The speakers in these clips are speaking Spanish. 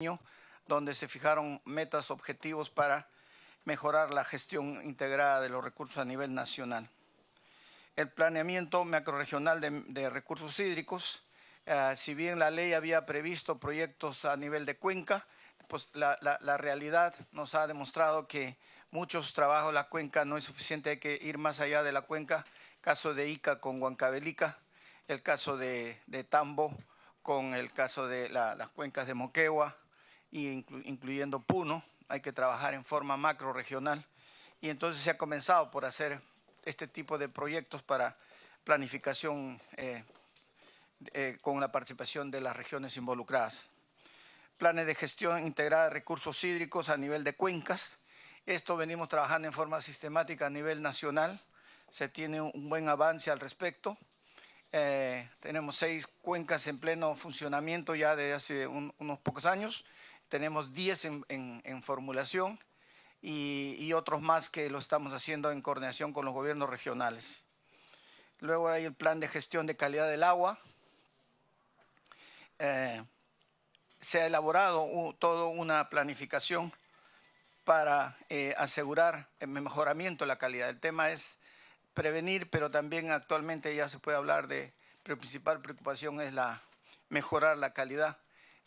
año, donde se fijaron metas, objetivos para mejorar la gestión integrada de los recursos a nivel nacional. El planeamiento macrorregional de recursos hídricos, si bien la ley había previsto proyectos a nivel de cuenca, pues la realidad nos ha demostrado que muchos trabajos la cuenca no es suficiente, hay que ir más allá de la cuenca. Caso de Ica con Huancavelica, el caso de Tambo con el caso de las cuencas de Moquegua, y incluyendo Puno, hay que trabajar en forma macro-regional. Y entonces se ha comenzado por hacer este tipo de proyectos para planificación con la participación de las regiones involucradas. Planes de gestión integrada de recursos hídricos a nivel de cuencas. Esto venimos trabajando en forma sistemática a nivel nacional. Se tiene un buen avance al respecto. Tenemos 6 cuencas en pleno funcionamiento ya desde hace unos pocos años. Tenemos 10 en formulación y otros más que lo estamos haciendo en coordinación con los gobiernos regionales. Luego hay el plan de gestión de calidad del agua. Se ha elaborado toda una planificación para asegurar el mejoramiento de la calidad. El tema es prevenir, pero también actualmente ya se puede hablar de, la principal preocupación es mejorar la calidad.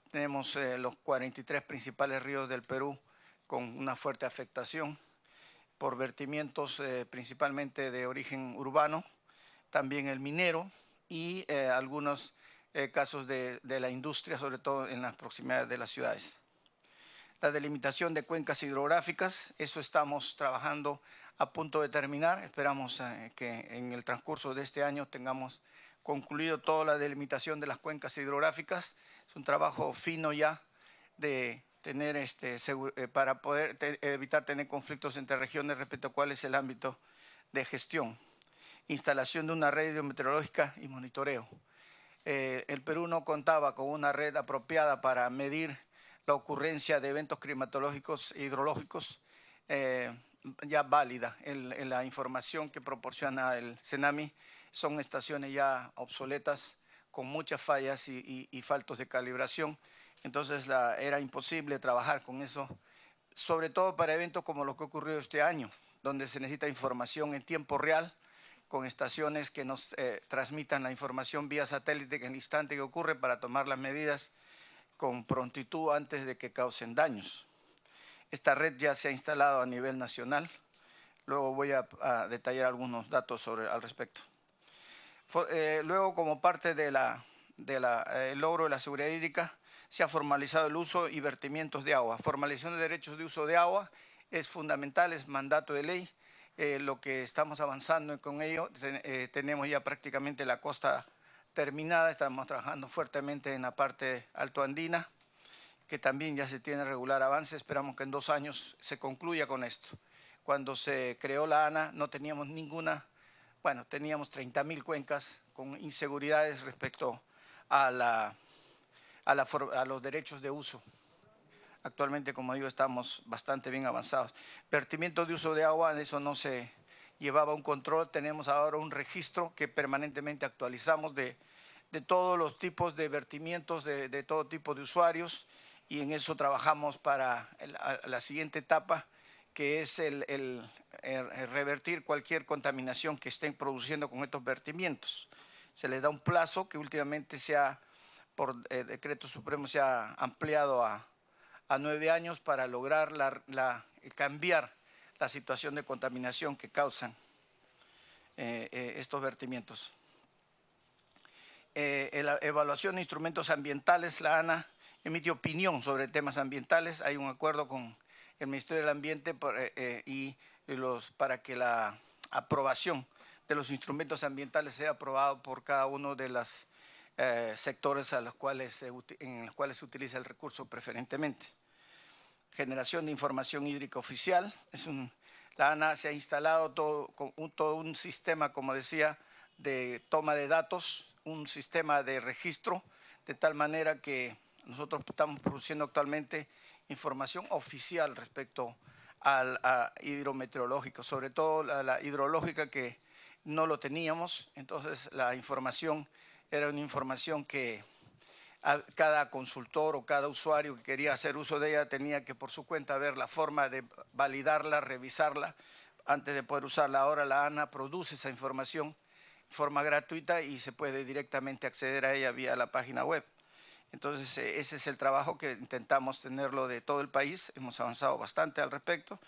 Tenemos los 43 principales ríos del Perú con una fuerte afectación por vertimientos principalmente de origen urbano, también el minero y algunos casos de la industria, sobre todo en las proximidades de las ciudades. La delimitación de cuencas hidrográficas, eso estamos trabajando a punto de terminar. Esperamos que en el transcurso de este año tengamos concluido toda la delimitación de las cuencas hidrográficas. Es un trabajo fino ya de tener para poder evitar tener conflictos entre regiones respecto a cuál es el ámbito de gestión. Instalación de una red hidrometeorológica y monitoreo. El Perú no contaba con una red apropiada para medir la ocurrencia de eventos climatológicos e hidrológicos ya válida. La información que proporciona el CENAMI son estaciones ya obsoletas con muchas fallas y faltos de calibración. Entonces era imposible trabajar con eso, sobre todo para eventos como lo que ocurrió este año, donde se necesita información en tiempo real, con estaciones que nos transmitan la información vía satélite en el instante que ocurre para tomar las medidas con prontitud antes de que causen daños. Esta red ya se ha instalado a nivel nacional. Luego voy a detallar algunos datos al respecto. Luego, como parte del logro de la seguridad hídrica, se ha formalizado el uso y vertimientos de agua. Formalización de derechos de uso de agua es fundamental, es mandato de ley. Lo que estamos avanzando con ello, tenemos ya prácticamente la costa terminada, estamos trabajando fuertemente en la parte altoandina, que también ya se tiene regular avance. Esperamos que en 2 años se concluya con esto. Cuando se creó la ANA no teníamos ninguna, bueno, teníamos 30.000 cuencas con inseguridades respecto a los derechos de uso. Actualmente, como digo, estamos bastante bien avanzados. Vertimiento de uso de agua, de eso no se llevaba un control. Tenemos ahora un registro que permanentemente actualizamos de todos los tipos de vertimientos, de todo tipo de usuarios, y en eso trabajamos para la siguiente etapa, que es el revertir cualquier contaminación que estén produciendo con estos vertimientos. Se les da un plazo que últimamente por decreto supremo se ha ampliado a 9 años para lograr cambiar la situación de contaminación que causan estos vertimientos. La evaluación de instrumentos ambientales, la ANA emite opinión sobre temas ambientales. Hay un acuerdo con el Ministerio del Ambiente para que la aprobación de los instrumentos ambientales sea aprobado por cada uno de los sectores en los cuales se utiliza el recurso preferentemente. Generación de información hídrica oficial. La ANA se ha instalado todo un sistema, como decía, de toma de datos, un sistema de registro, de tal manera que nosotros estamos produciendo actualmente información oficial respecto a hidrometeorológico, sobre todo la hidrológica, que no lo teníamos. Entonces la información era una información que cada consultor o cada usuario que quería hacer uso de ella tenía que por su cuenta ver la forma de validarla, revisarla antes de poder usarla. Ahora la ANA produce esa información de forma gratuita y se puede directamente acceder a ella vía la página web. Entonces, ese es el trabajo que intentamos tenerlo de todo el país. Hemos avanzado bastante al respecto,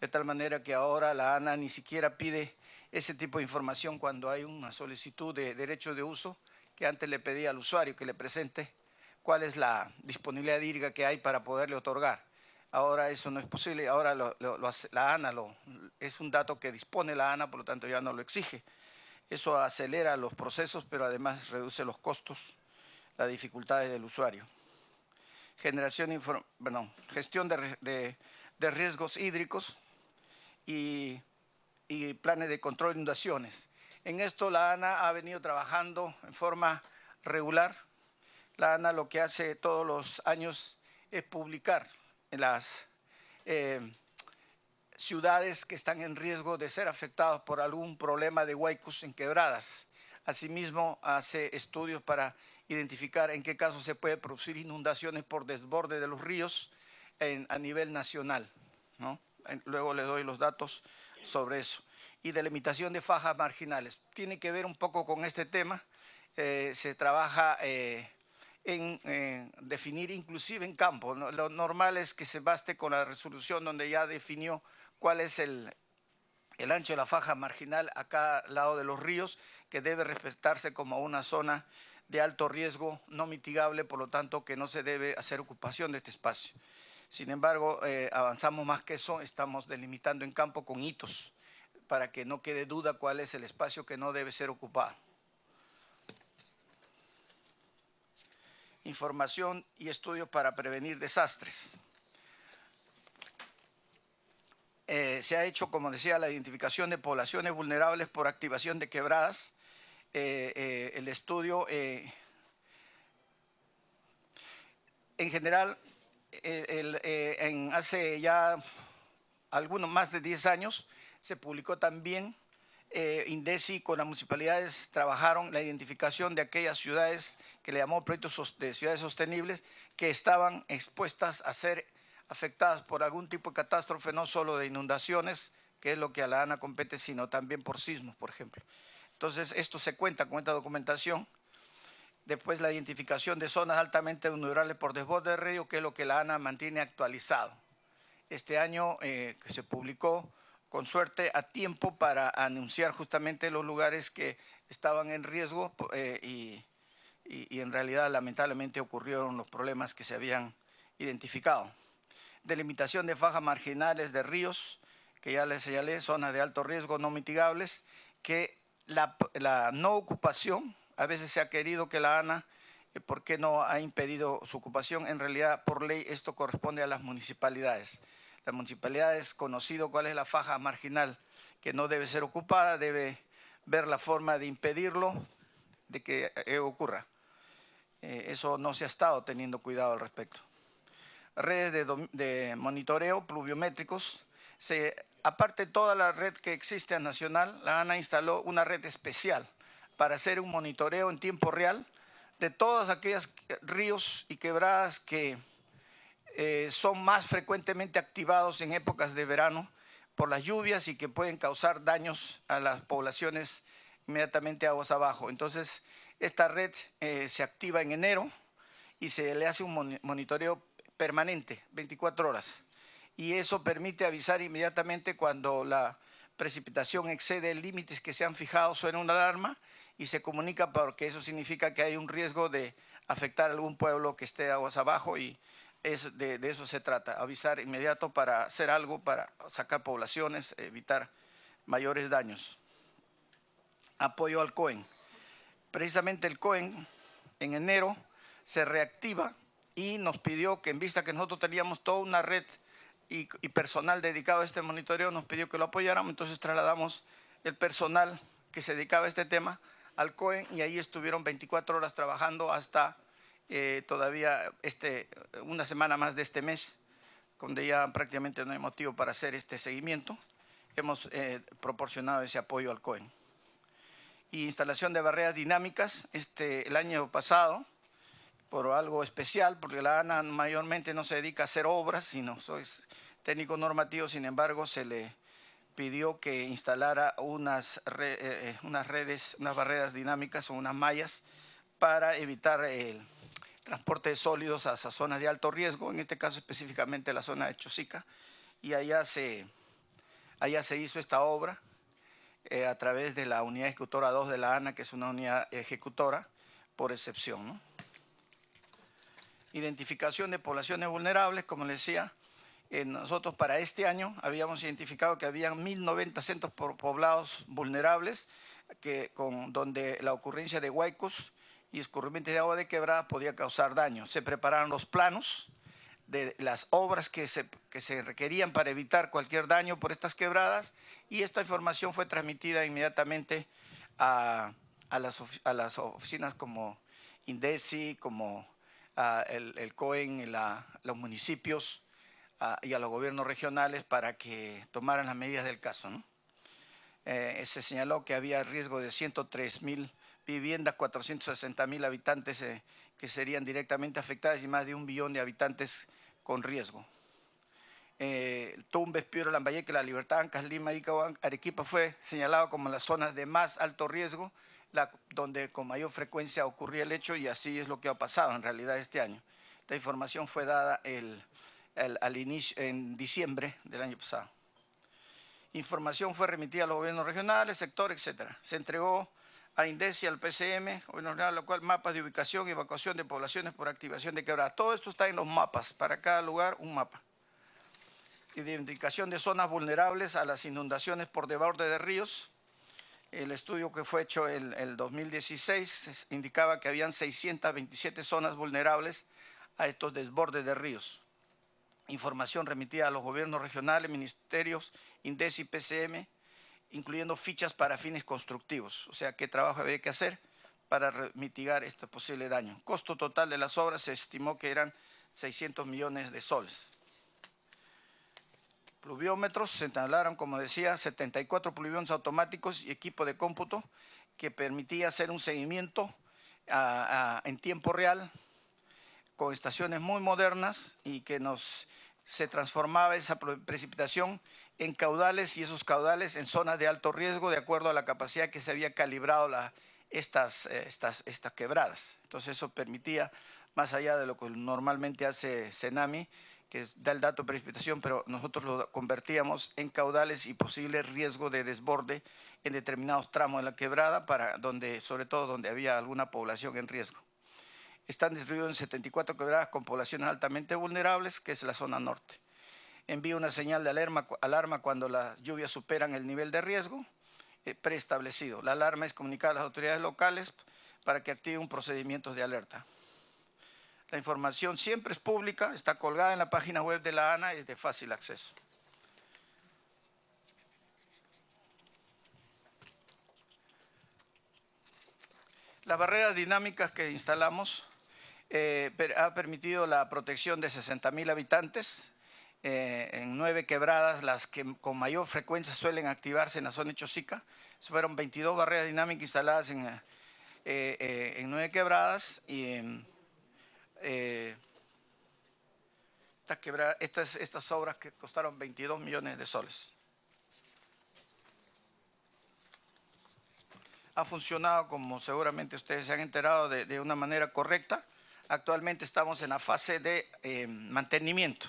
de tal manera que ahora la ANA ni siquiera pide ese tipo de información cuando hay una solicitud de derecho de uso, que antes le pedía al usuario que le presente cuál es la disponibilidad hídrica que hay para poderle otorgar. Ahora eso no es posible, ahora la ANA es un dato que dispone la ANA, por lo tanto ya no lo exige. Eso acelera los procesos, pero además reduce los costos, las dificultades del usuario. Gestión de riesgos hídricos y planes de control de inundaciones. En esto la ANA ha venido trabajando en forma regular. La ANA lo que hace todos los años es publicar en las ciudades que están en riesgo de ser afectadas por algún problema de huaicos en quebradas. Asimismo, hace estudios para identificar en qué casos se puede producir inundaciones por desborde de los ríos a nivel nacional, ¿no? Luego le doy los datos sobre eso. Y delimitación de fajas marginales. Tiene que ver un poco con este tema. Se trabaja en definir inclusive en campo. Lo normal es que se baste con la resolución donde ya definió cuál es el ancho de la faja marginal a cada lado de los ríos, que debe respetarse como una zona de alto riesgo no mitigable, por lo tanto que no se debe hacer ocupación de este espacio. Sin embargo, avanzamos más que eso, estamos delimitando en campo con hitos para que no quede duda cuál es el espacio que no debe ser ocupado. Información y estudios para prevenir desastres. Se ha hecho, como decía, la identificación de poblaciones vulnerables por activación de quebradas. El estudio, en general, hace ya más de 10 años, se publicó también, INDECI con las municipalidades trabajaron la identificación de aquellas ciudades que le llamó proyectos de ciudades sostenibles que estaban expuestas a ser afectadas por algún tipo de catástrofe, no solo de inundaciones, que es lo que a la ANA compete, sino también por sismos, por ejemplo. Entonces, esto se cuenta con esta documentación. Después, la identificación de zonas altamente vulnerables por desborde de río, que es lo que la ANA mantiene actualizado. Este año que se publicó, con suerte, a tiempo para anunciar justamente los lugares que estaban en riesgo y en realidad, lamentablemente, ocurrieron los problemas que se habían identificado. Delimitación de fajas marginales de ríos, que ya les señalé, zonas de alto riesgo no mitigables, que la no ocupación, a veces se ha querido que la ANA, ¿por qué no ha impedido su ocupación? En realidad, por ley, esto corresponde a las municipalidades. Las municipalidades, conocido cuál es la faja marginal que no debe ser ocupada, debe ver la forma de impedirlo, de que ocurra. Eso no se ha estado teniendo cuidado al respecto. Redes de monitoreo pluviométricos. Aparte de toda la red que existe a nacional, la ANA instaló una red especial para hacer un monitoreo en tiempo real de todos aquellos ríos y quebradas que son más frecuentemente activados en épocas de verano por las lluvias y que pueden causar daños a las poblaciones inmediatamente aguas abajo. Entonces, esta red se activa en enero y se le hace un monitoreo permanente, 24 horas. Y eso permite avisar inmediatamente cuando la precipitación excede límites que se han fijado, suena una alarma y se comunica porque eso significa que hay un riesgo de afectar a algún pueblo que esté aguas abajo y de eso se trata, avisar inmediato para hacer algo, para sacar poblaciones, evitar mayores daños. Apoyo al COEN. Precisamente el COEN en enero se reactiva y nos pidió que, en vista que nosotros teníamos toda una red y personal dedicado a este monitoreo, nos pidió que lo apoyáramos, entonces trasladamos el personal que se dedicaba a este tema al COEN y ahí estuvieron 24 horas trabajando hasta todavía una semana más de este mes, donde ya prácticamente no hay motivo para hacer este seguimiento. Hemos proporcionado ese apoyo al COEN. Y instalación de barreras dinámicas. El año pasado por algo especial, porque la ANA mayormente no se dedica a hacer obras, sino soy técnico normativo. Sin embargo, se le pidió que instalara unas barreras dinámicas o unas mallas para evitar el transporte de sólidos a esas zonas de alto riesgo, en este caso específicamente la zona de Chosica, y allá se hizo esta obra a través de la unidad ejecutora 2 de la ANA, que es una unidad ejecutora por excepción, ¿no? Identificación de poblaciones vulnerables, como les decía, nosotros para este año habíamos identificado que habían 1.090 centros poblados vulnerables, donde la ocurrencia de huaicos y escurrimientos de agua de quebrada podía causar daño. Se prepararon los planos de las obras que se requerían para evitar cualquier daño por estas quebradas, y esta información fue transmitida inmediatamente a las oficinas como INDECI, como el COEN, los municipios y a los gobiernos regionales para que tomaran las medidas del caso, ¿no? Se señaló que había riesgo de 103.000 viviendas, 460.000 habitantes que serían directamente afectadas y más de 1 billón de habitantes con riesgo. Tumbes, Piura, Lambayeque, La Libertad, Ancas, Lima, Ica, Arequipa fue señalado como las zonas de más alto riesgo, donde con mayor frecuencia ocurría el hecho, y así es lo que ha pasado en realidad este año. Esta información fue dada al inicio, en diciembre del año pasado. Información fue remitida a los gobiernos regionales, sector, etcétera. Se entregó a INDECI, al PCM, gobierno regional, lo cual mapas de ubicación y evacuación de poblaciones por activación de quebradas. Todo esto está en los mapas, para cada lugar un mapa. Identificación de zonas vulnerables a las inundaciones por desborde de ríos. El estudio que fue hecho el 2016 indicaba que habían 627 zonas vulnerables a estos desbordes de ríos. Información remitida a los gobiernos regionales, ministerios, INDECI, PCM, incluyendo fichas para fines constructivos. O sea, qué trabajo había que hacer para mitigar este posible daño. Costo total de las obras se estimó que eran 600 millones de soles. Pluviómetros, se instalaron, como decía, 74 pluviómetros automáticos y equipo de cómputo que permitía hacer un seguimiento en tiempo real con estaciones muy modernas, y que se transformaba esa precipitación en caudales, y esos caudales en zonas de alto riesgo de acuerdo a la capacidad que se había calibrado estas quebradas. Entonces eso permitía, más allá de lo que normalmente hace CENAMI, que da el dato de precipitación, pero nosotros lo convertíamos en caudales y posible riesgo de desborde en determinados tramos de la quebrada, sobre todo donde había alguna población en riesgo. Están distribuidos en 74 quebradas con poblaciones altamente vulnerables, que es la zona norte. Envía una señal de alarma cuando las lluvias superan el nivel de riesgo preestablecido. La alarma es comunicada a las autoridades locales para que activen procedimientos de alerta. La información siempre es pública, está colgada en la página web de la ANA y es de fácil acceso. Las barreras dinámicas que instalamos ha permitido la protección de 60.000 habitantes en 9 quebradas, las que con mayor frecuencia suelen activarse en la zona de Chosica. Fueron 22 barreras dinámicas instaladas en 9 quebradas, y estas obras que costaron 22 millones de soles. Ha funcionado, como seguramente ustedes se han enterado, de una manera correcta. Actualmente estamos en la fase de mantenimiento.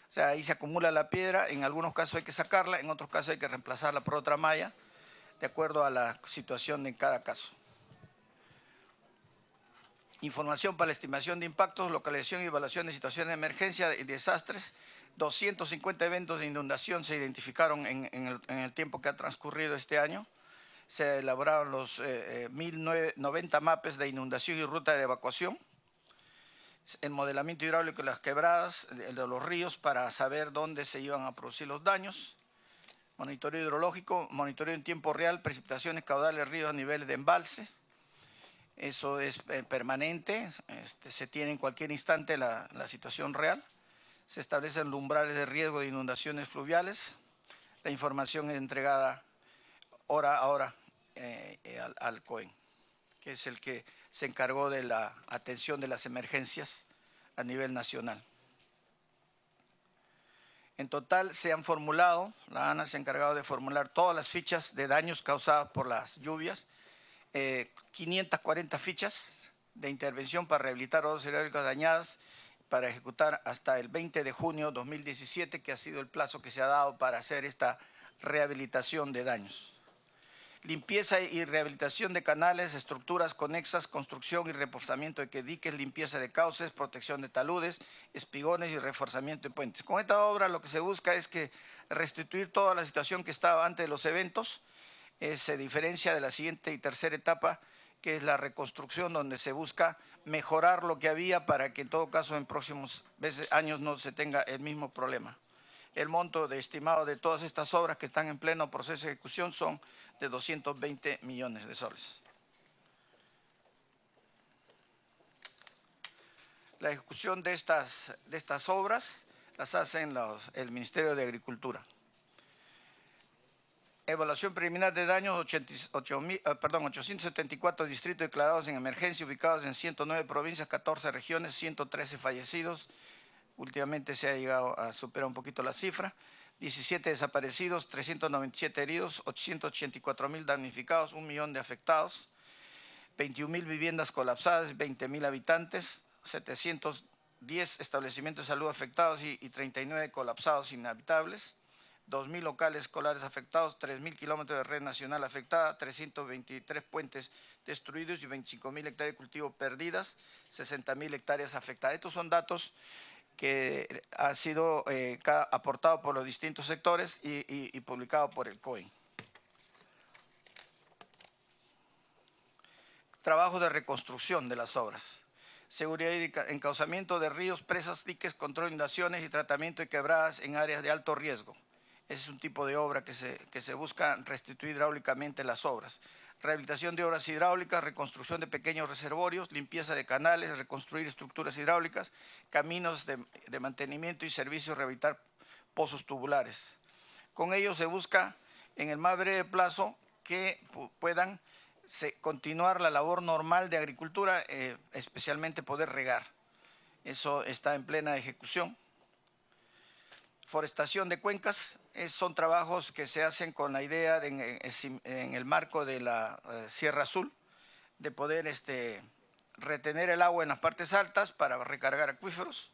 O sea, ahí se acumula la piedra, en algunos casos hay que sacarla, en otros casos hay que reemplazarla por otra malla, de acuerdo a la situación de cada caso. Información para la estimación de impactos, localización y evaluación de situaciones de emergencia y desastres. 250 eventos de inundación se identificaron en el tiempo que ha transcurrido este año. Se elaboraron los 1.090 mapas de inundación y ruta de evacuación. El modelamiento hidráulico de las quebradas, de los ríos, para saber dónde se iban a producir los daños. Monitoreo hidrológico, monitoreo en tiempo real, precipitaciones, caudales, ríos a niveles de embalses. Eso es permanente, se tiene en cualquier instante la situación real. Se establecen umbrales de riesgo de inundaciones fluviales. La información es entregada hora a hora al COEN, que es el que se encargó de la atención de las emergencias a nivel nacional. En total se han formulado, la ANA se ha encargado de formular todas las fichas de daños causados por las lluvias, 540 fichas de intervención para rehabilitar obras hidráulicas dañadas, para ejecutar hasta el 20 de junio de 2017, que ha sido el plazo que se ha dado para hacer esta rehabilitación de daños. Limpieza y rehabilitación de canales, estructuras conexas, construcción y reforzamiento de diques, limpieza de cauces, protección de taludes, espigones y reforzamiento de puentes. Con esta obra lo que se busca es que restituir toda la situación que estaba antes de los eventos. Se diferencia de la siguiente y tercera etapa, que es la reconstrucción, donde se busca mejorar lo que había para que en todo caso en próximos años no se tenga el mismo problema. El monto estimado de todas estas obras que están en pleno proceso de ejecución son de 220 millones de soles. La ejecución de estas obras las hacen el Ministerio de Agricultura. Evaluación preliminar de daños, 874 distritos declarados en emergencia, ubicados en 109 provincias, 14 regiones, 113 fallecidos. Últimamente se ha llegado a superar un poquito la cifra. 17 desaparecidos, 397 heridos, 884.000 damnificados, 1 millón de afectados, 21.000 viviendas colapsadas, 20.000 habitantes, 710 establecimientos de salud afectados y 39 colapsados inhabitables, 2.000 locales escolares afectados, 3.000 kilómetros de red nacional afectada, 323 puentes destruidos y 25.000 hectáreas de cultivo perdidas, 60.000 hectáreas afectadas. Estos son datos que ha sido aportado por los distintos sectores y publicado por el COE. Trabajo de reconstrucción de las obras. Seguridad hídrica, encauzamiento de ríos, presas, diques, control de inundaciones y tratamiento de quebradas en áreas de alto riesgo. Ese es un tipo de obra que se busca restituir hidráulicamente las obras. Rehabilitación de obras hidráulicas, reconstrucción de pequeños reservorios, limpieza de canales, reconstruir estructuras hidráulicas, caminos de mantenimiento y servicios, rehabilitar pozos tubulares. Con ello se busca en el más breve plazo que puedan continuar la labor normal de agricultura, especialmente poder regar. Eso está en plena ejecución. Forestación de cuencas, son trabajos que se hacen con la idea en el marco de la Sierra Azul, de poder retener el agua en las partes altas para recargar acuíferos,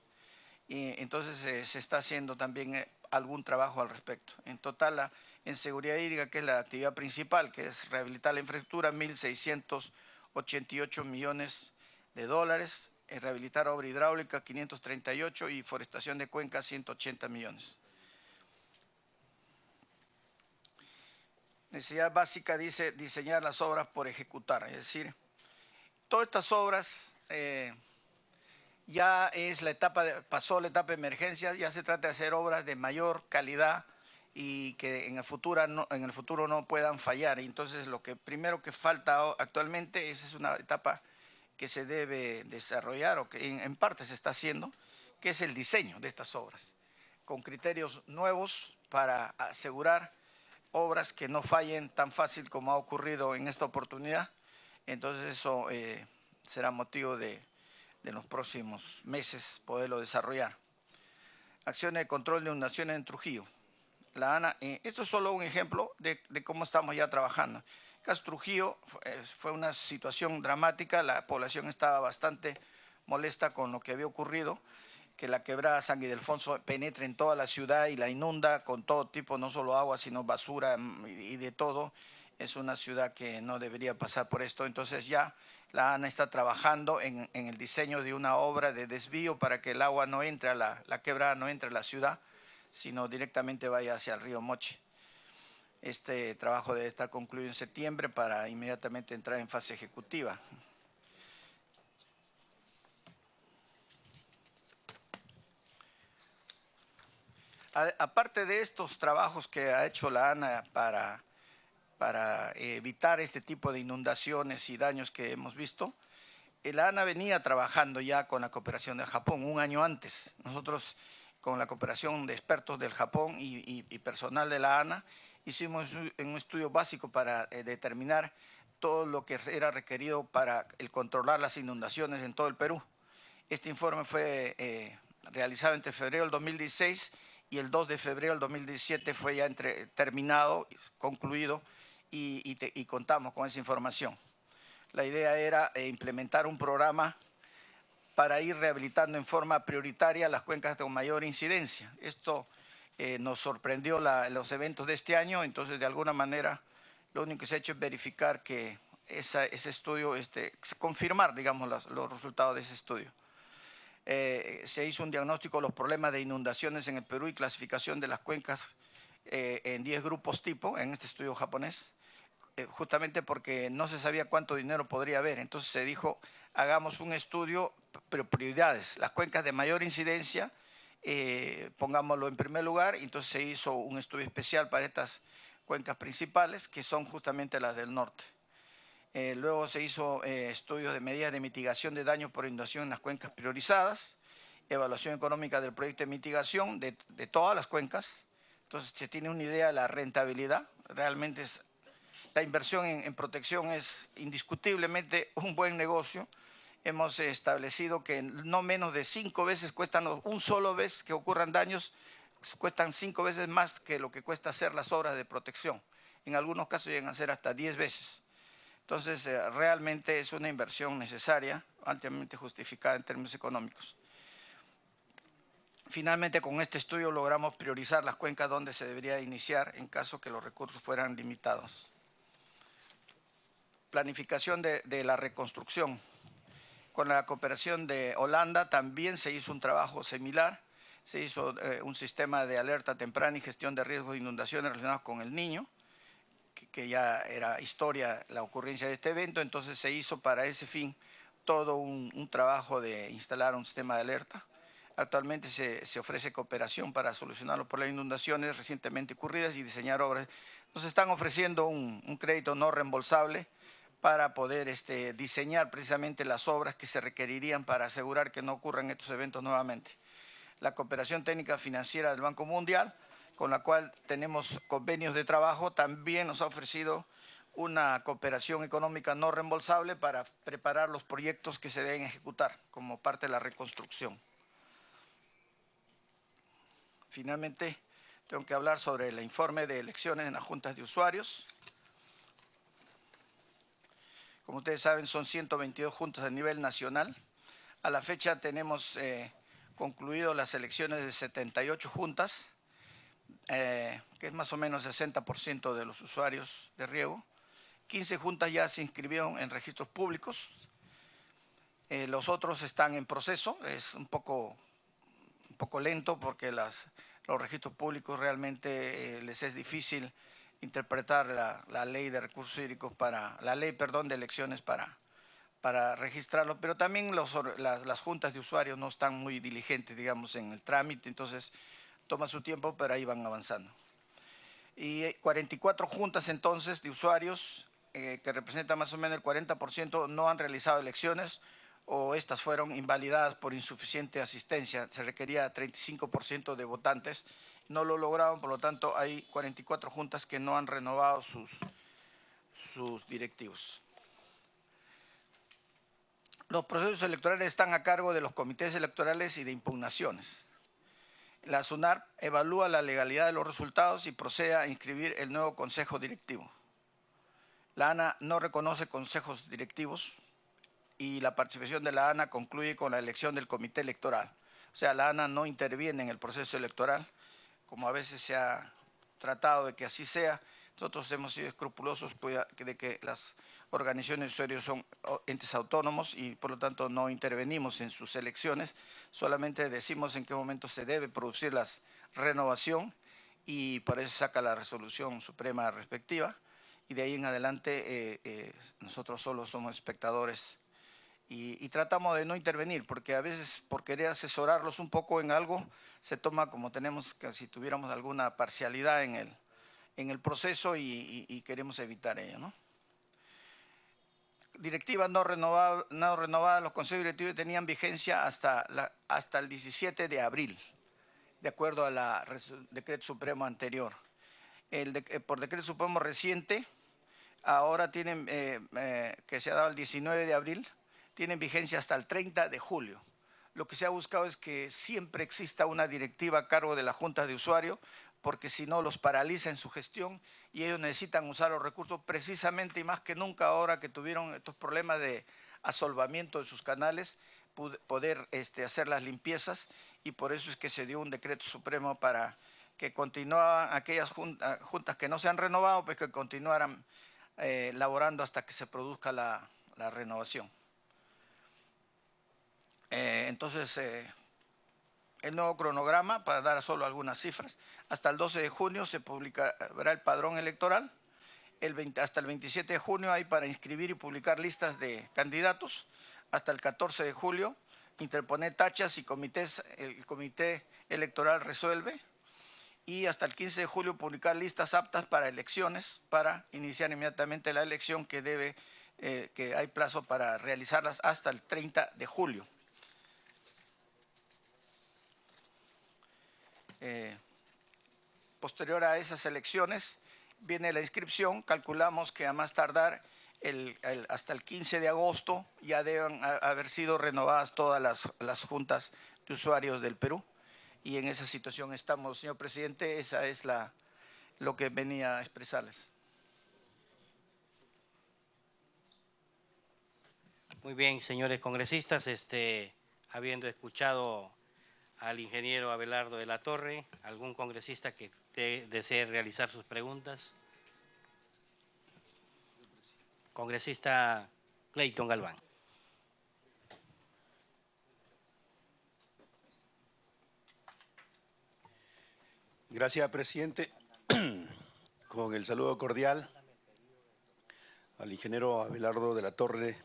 y entonces se está haciendo también algún trabajo al respecto. En total, en seguridad hídrica, que es la actividad principal, que es rehabilitar la infraestructura, 1.688 millones de dólares, rehabilitar obra hidráulica 538 y forestación de cuencas 180 millones. Necesidad básica dice diseñar las obras por ejecutar, es decir, todas estas obras ya es la etapa, pasó la etapa de emergencia, ya se trata de hacer obras de mayor calidad y que en el futuro no puedan fallar. Entonces lo que primero que falta actualmente es una etapa que se debe desarrollar o que en parte se está haciendo, que es el diseño de estas obras, con criterios nuevos para asegurar obras que no fallen tan fácil como ha ocurrido en esta oportunidad. Entonces eso será motivo de en los próximos meses poderlo desarrollar. Acciones de control de inundaciones en Trujillo. La ANA, esto es solo un ejemplo de cómo estamos ya trabajando. Caso Trujillo fue una situación dramática, la población estaba bastante molesta con lo que había ocurrido, que la quebrada San Ildefonso penetra en toda la ciudad y la inunda con todo tipo, no solo agua, sino basura y de todo. Es una ciudad que no debería pasar por esto. Entonces ya la ANA está trabajando en el diseño de una obra de desvío para que el agua no entre a la quebrada, no entre a la ciudad, sino directamente vaya hacia el río Moche. Este trabajo debe estar concluido en septiembre para inmediatamente entrar en fase ejecutiva. Aparte de estos trabajos que ha hecho la ANA para evitar este tipo de inundaciones y daños que hemos visto, la ANA venía trabajando ya con la cooperación del Japón un año antes. Nosotros, con la cooperación de expertos del Japón y personal de la ANA, hicimos un estudio básico para determinar todo lo que era requerido para el controlar las inundaciones en todo el Perú. Este informe fue realizado entre febrero del 2016 y el 2 de febrero del 2017 fue ya terminado, concluido, y contamos con esa información. La idea era implementar un programa para ir rehabilitando en forma prioritaria las cuencas con mayor incidencia. Esto nos sorprendió los eventos de este año, entonces de alguna manera lo único que se ha hecho es verificar que ese estudio, confirmar, digamos, los resultados de ese estudio. Se hizo un diagnóstico de los problemas de inundaciones en el Perú y clasificación de las cuencas en 10 grupos tipo, en este estudio japonés, justamente porque no se sabía cuánto dinero podría haber. Entonces se dijo, hagamos un estudio, pero prioridades, las cuencas de mayor incidencia, pongámoslo en primer lugar, y entonces se hizo un estudio especial para estas cuencas principales, que son justamente las del norte. Luego se hizo estudios de medidas de mitigación de daños por inundación en las cuencas priorizadas, evaluación económica del proyecto de mitigación de todas las cuencas. Entonces se tiene una idea de la rentabilidad. Realmente la inversión en protección es indiscutiblemente un buen negocio. Hemos establecido que no menos de 5 veces cuestan, un solo vez que ocurran daños, cuestan 5 veces más que lo que cuesta hacer las obras de protección. En algunos casos llegan a ser hasta 10 veces. Entonces, realmente es una inversión necesaria, ampliamente justificada en términos económicos. Finalmente, con este estudio logramos priorizar las cuencas donde se debería iniciar en caso que los recursos fueran limitados. Planificación de la reconstrucción. Con la cooperación de Holanda también se hizo un trabajo similar. Se hizo un sistema de alerta temprana y gestión de riesgos de inundaciones relacionados con el Niño, que ya era historia la ocurrencia de este evento. Entonces se hizo para ese fin todo un trabajo de instalar un sistema de alerta. Actualmente se ofrece cooperación para solucionar los problemas de inundaciones recientemente ocurridas y diseñar obras. Nos están ofreciendo un crédito no reembolsable para poder diseñar precisamente las obras que se requerirían para asegurar que no ocurran estos eventos nuevamente. La cooperación técnica financiera del Banco Mundial, con la cual tenemos convenios de trabajo, también nos ha ofrecido una cooperación económica no reembolsable para preparar los proyectos que se deben ejecutar como parte de la reconstrucción. Finalmente, tengo que hablar sobre el informe de elecciones en las juntas de usuarios. Como ustedes saben, son 122 juntas a nivel nacional. A la fecha tenemos concluido las elecciones de 78 juntas, que es más o menos 60% de los usuarios de riego. 15 juntas ya se inscribieron en registros públicos. Los otros están en proceso. Es un poco lento porque los registros públicos realmente les es difícil interpretar la ley de recursos hídricos de elecciones para registrarlo, pero también las juntas de usuarios no están muy diligentes, digamos, en el trámite, entonces toma su tiempo, pero ahí van avanzando. Y 44 juntas entonces de usuarios, que representan más o menos el 40%, no han realizado elecciones o estas fueron invalidadas por insuficiente asistencia. Se requería 35% de votantes, no lo lograron, por lo tanto hay 44 juntas que no han renovado sus directivos. Los procesos electorales están a cargo de los comités electorales y de impugnaciones. La SUNAR evalúa la legalidad de los resultados y procede a inscribir el nuevo consejo directivo. La ANA no reconoce consejos directivos y la participación de la ANA concluye con la elección del comité electoral. O sea, la ANA no interviene en el proceso electoral, como a veces se ha tratado de que así sea. Nosotros hemos sido escrupulosos de que las organizaciones de usuarios son entes autónomos y por lo tanto no intervenimos en sus elecciones, solamente decimos en qué momento se debe producir la renovación y por eso saca la resolución suprema respectiva y de ahí en adelante nosotros solo somos espectadores y tratamos de no intervenir porque a veces por querer asesorarlos un poco en algo se toma como tenemos que si tuviéramos alguna parcialidad en el proceso y queremos evitar ello, ¿no? Directivas no renovadas, los consejos directivos tenían vigencia hasta el 17 de abril, de acuerdo al decreto supremo anterior. Por decreto supremo reciente, ahora tienen, que se ha dado el 19 de abril, tienen vigencia hasta el 30 de julio. Lo que se ha buscado es que siempre exista una directiva a cargo de la Junta de Usuario, porque si no los paraliza en su gestión y ellos necesitan usar los recursos precisamente y más que nunca ahora que tuvieron estos problemas de asolvamiento de sus canales, poder hacer las limpiezas, y por eso es que se dio un decreto supremo para que continuaban aquellas juntas que no se han renovado, pues que continuaran laborando hasta que se produzca la renovación. Entonces, el nuevo cronograma, para dar solo algunas cifras: hasta el 12 de junio se publicará el padrón electoral, hasta el 27 de junio hay para inscribir y publicar listas de candidatos, hasta el 14 de julio interponer tachas y el comité electoral resuelve, y hasta el 15 de julio publicar listas aptas para elecciones, para iniciar inmediatamente la elección que hay plazo para realizarlas hasta el 30 de julio. Posterior a esas elecciones viene la inscripción. Calculamos que a más tardar hasta el 15 de agosto ya deben haber sido renovadas todas las juntas de usuarios del Perú, y en esa situación estamos, señor presidente. Esa es lo que venía a expresarles. Muy bien, señores congresistas, habiendo escuchado al ingeniero Abelardo de la Torre, ¿algún congresista que desee realizar sus preguntas? Congresista Clayton Galván. Gracias, presidente. Con el saludo cordial al ingeniero Abelardo de la Torre,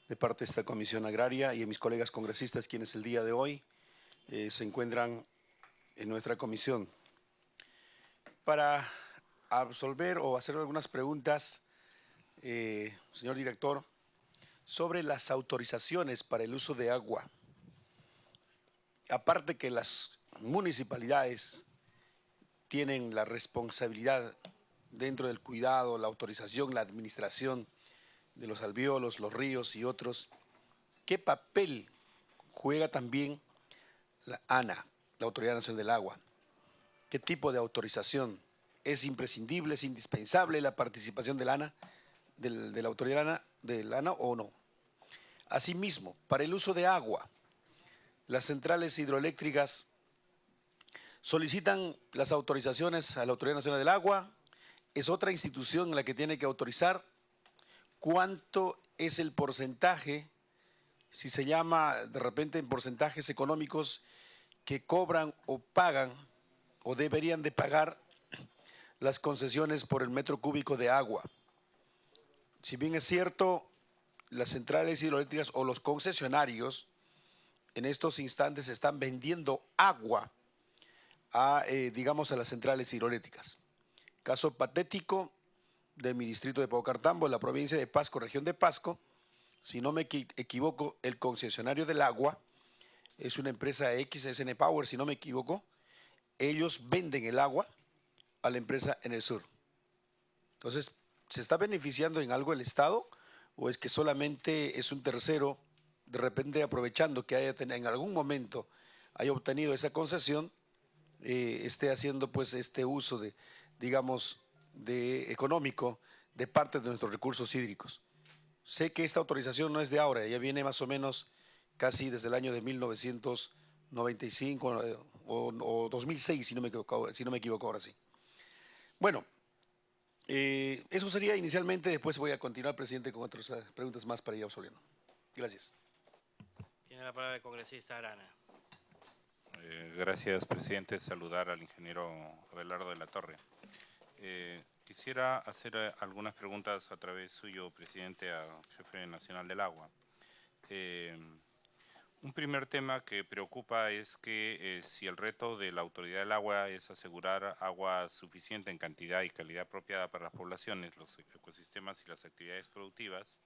de parte de esta Comisión Agraria, y a mis colegas congresistas, quienes el día de hoy se encuentran en nuestra comisión, para absolver o hacer algunas preguntas, señor director, sobre las autorizaciones para el uso de agua. Aparte que las municipalidades tienen la responsabilidad dentro del cuidado, la autorización, la administración de los alvéolos, los ríos y otros, ¿qué papel juega también la ANA, la Autoridad Nacional del Agua? ¿Qué tipo de autorización? ¿Es imprescindible, es indispensable la participación de la ANA, de la Autoridad de la ANA o no? Asimismo, para el uso de agua, las centrales hidroeléctricas solicitan las autorizaciones a la Autoridad Nacional del Agua. Es otra institución la que tiene que autorizar. ¿Cuánto es el porcentaje, si se llama de repente en porcentajes económicos, que cobran o pagan o deberían de pagar las concesiones por el metro cúbico de agua? Si bien es cierto, las centrales hidroeléctricas o los concesionarios en estos instantes están vendiendo agua digamos, a las centrales hidroeléctricas. Caso patético de mi distrito de Paucartambo, en la provincia de Pasco, región de Pasco. Si no me equivoco, el concesionario del agua es una empresa X, SN Power, si no me equivoco. Ellos venden el agua a la empresa en el sur. Entonces, ¿se está beneficiando en algo el Estado o es que solamente es un tercero, de repente aprovechando que en algún momento haya obtenido esa concesión, esté haciendo pues este uso de, digamos, de económico de parte de nuestros recursos hídricos? Sé que esta autorización no es de ahora, ya viene más o menos casi desde el año de 1995 o 2006, si no me equivoco ahora sí. Bueno, eso sería inicialmente. Después voy a continuar, presidente, con otras preguntas más para ir absolviendo. Gracias. Tiene la palabra el congresista Arana. Gracias, presidente. Saludar al ingeniero Abelardo de la Torre. Quisiera hacer algunas preguntas a través suyo, presidente, al jefe nacional del agua. Un primer tema que preocupa es que si el reto de la Autoridad del Agua es asegurar agua suficiente en cantidad y calidad apropiada para las poblaciones, los ecosistemas y las actividades productivas,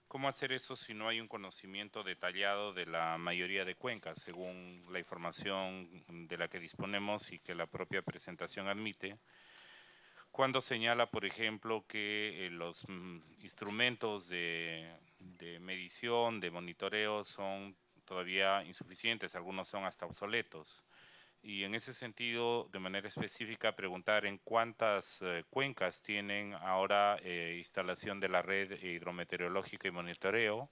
¿cómo hacer eso si no hay un conocimiento detallado de la mayoría de cuencas, según la información de la que disponemos y que la propia presentación admite? cuando señala, por ejemplo, que los instrumentos de medición, de monitoreo son todavía insuficientes, algunos son hasta obsoletos. Y en ese sentido, de manera específica, preguntar en cuántas cuencas tienen ahora instalación de la red hidrometeorológica y monitoreo,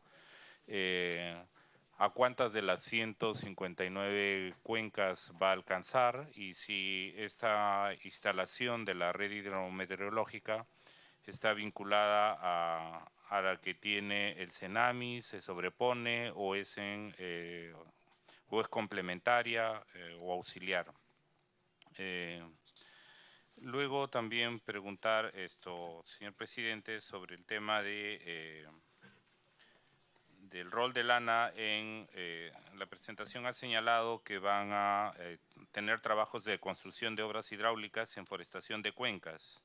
a cuántas de las 159 cuencas va a alcanzar y si esta instalación de la red hidrometeorológica está vinculada a la que tiene el CENAMI, se sobrepone o es complementaria o auxiliar. Luego también preguntar señor presidente, sobre el tema del rol del ANA en la presentación. Ha señalado que van a tener trabajos de construcción de obras hidráulicas en forestación de cuencas.